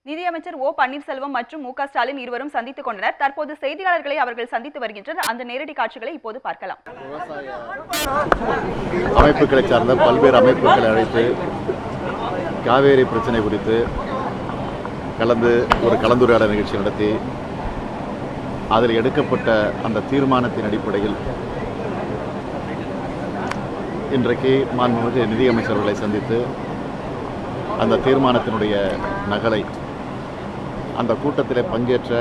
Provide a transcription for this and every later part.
நிதியமைச்சர் ஓ பன்னீர்செல்வம் மற்றும் மு க ஸ்டாலின் இருவரும் சந்தித்துக் கொண்டனர். தற்போது செய்தியாளர்களை அவர்கள் சந்தித்து வருகின்றனர். அந்த நேரடி காட்சிகளை இப்போது பார்க்கலாம். அமைப்புகளை சார்ந்த பல்வேறு அமைப்புகளை அழைத்து காவேரி பிரச்சனை குறித்து ஒரு கலந்துரையாடல் நிகழ்ச்சி நடத்தி அதில் எடுக்கப்பட்ட அந்த தீர்மானத்தின் அடிப்படையில் இன்றைக்கு மாண்புமிகு நிதியமைச்சர்களை சந்தித்து அந்த தீர்மானத்தினுடைய நகலை அந்த கூட்டத்தில் பங்கேற்ற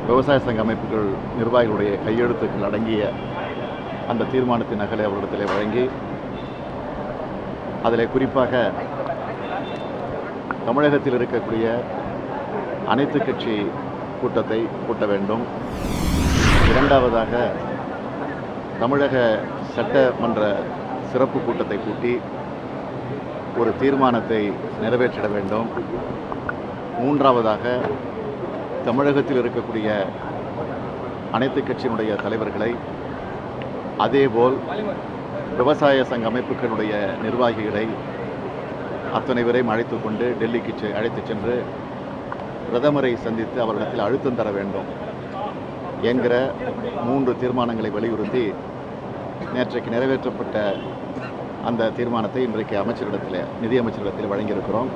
விவசாய சங்க அமைப்புகள் நிர்வாகிகளுடைய கையெழுத்துக்கள் அடங்கிய அந்த தீர்மானத்தின் நகலை அவரிடத்தில் வழங்கி அதில் குறிப்பாக தமிழகத்தில் இருக்கக்கூடிய அனைத்து கட்சி கூட்டத்தை கூட்ட வேண்டும். இரண்டாவதாக தமிழக சட்டமன்ற சிறப்பு கூட்டத்தை கூட்டி ஒரு தீர்மானத்தை நிறைவேற்றிட வேண்டும். மூன்றாவதாக தமிழகத்தில் இருக்கக்கூடிய அனைத்து கட்சியினுடைய தலைவர்களை அதேபோல் விவசாய சங்க அமைப்புகளுடைய நிர்வாகிகளை அத்தனை பேரையும் அழைத்து கொண்டு டெல்லிக்கு அழைத்து சென்று பிரதமரை சந்தித்து அவர்களிடத்தில் அழுத்தம் தர வேண்டும் என்கிற 3 தீர்மானங்களை வலியுறுத்தி நேற்றைக்கு நிறைவேற்றப்பட்ட அந்த தீர்மானத்தை இன்றைக்கு நிதியமைச்சரிடத்தில் வழங்கியிருக்கிறோம்.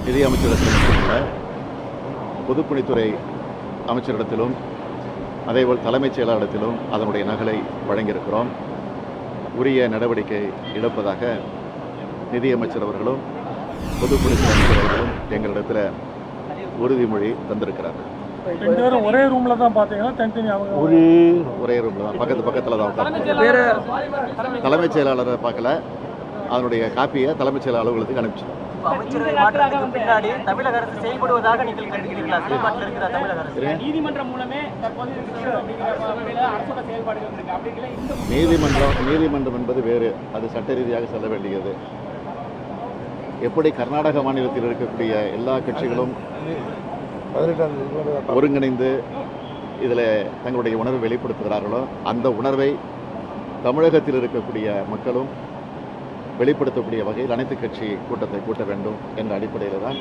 நிதியமைச்சரிடத்தில் மட்டுமல்ல, பொதுப்பணித்துறை அமைச்சரிடத்திலும் அதேபோல் தலைமைச் செயலாளரிடத்திலும் அதனுடைய நகலை வழங்கியிருக்கிறோம். உரிய நடவடிக்கை எடுப்பதாக நிதியமைச்சர் அவர்களும் பொதுப்பணித்துறை அமைச்சர் அவர்களும் எங்களிடத்தில் உறுதிமொழி தந்திருக்கிறார்கள். ஒரே ரூம்ல தான் பாத்தீங்கன்னா தனித்தனி ஒரே ரூம்ல தான் பக்கத்துல தான் வேற தலைமைச் செயலாளரை பார்க்கல. அதனுடைய காப்பியை தலைமைச் செயலாளர் அலுவலகத்துக்கு அனுப்பிச்சு பின்னாடி தமிழக அரசு செயல்படுவதாக நீங்கள் கருதுகிறீர்களா? செயல்பாட்டில் இருக்கிற தமிழக அரசு நீதிமன்றம் மூலமே நீதிமன்றம் என்பது வேறு, அது சட்ட ரீதியாக செல்ல வேண்டியது. எப்படி கர்நாடக மாநிலத்தில் இருக்கக்கூடிய எல்லா கட்சிகளும் ஒருங்கிணைந்து இதில் தங்களுடைய உணர்வை வெளிப்படுத்துகிறார்களோ அந்த உணர்வை தமிழகத்தில் இருக்கக்கூடிய மக்களும் வெளிப்படுத்தக்கூடிய வகையில் அனைத்து கட்சி கூட்டத்தை கூட்ட வேண்டும் என்ற அடிப்படையில் தான்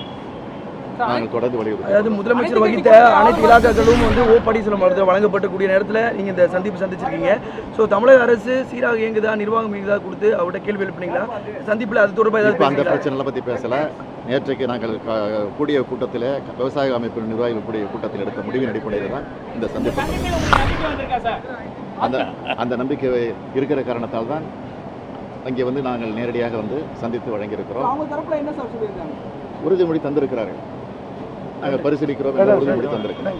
நாங்கள் தொடர்ந்து வலியுறுத்தி. அதாவது முதலமைச்சர் வகித்த அனைத்து இலாக்காக்களும் ஓ பன்னீர்செல்வம் அவர்கள் வழங்கப்படக்கூடிய நேரத்தில் நீங்கள் இந்த சந்திப்பு சந்திச்சிருக்கீங்க. ஸோ தமிழக அரசு சீராக இயங்குதா, நிர்வாகம் இயங்குதா கொடுத்து அவர்கிட்ட கேள்வி எழுப்பினீங்களா? சந்திப்பில் அது தொடர்பாக அந்த பிரச்சனைகளை பற்றி பேசலை. நேற்றைக்கு நாங்கள் கூடிய கூட்டத்தில் விவசாய அமைப்பு நிர்வாகிகள் கூடிய கூட்டத்தில் எடுத்த முடிவின் அடிப்படையில் தான் இந்த சந்திப்பு. அந்த நம்பிக்கை இருக்கிற காரணத்தால் தான் அங்கே நாங்கள் நேரடியாக சந்தித்து வழங்கியிருக்கிறோம். உறுதிமொழி தந்திருக்கிறார்கள். நாங்கள் பரிசீலிக்கிறோம். உறுதிமொழி தந்திருக்கிறோம்.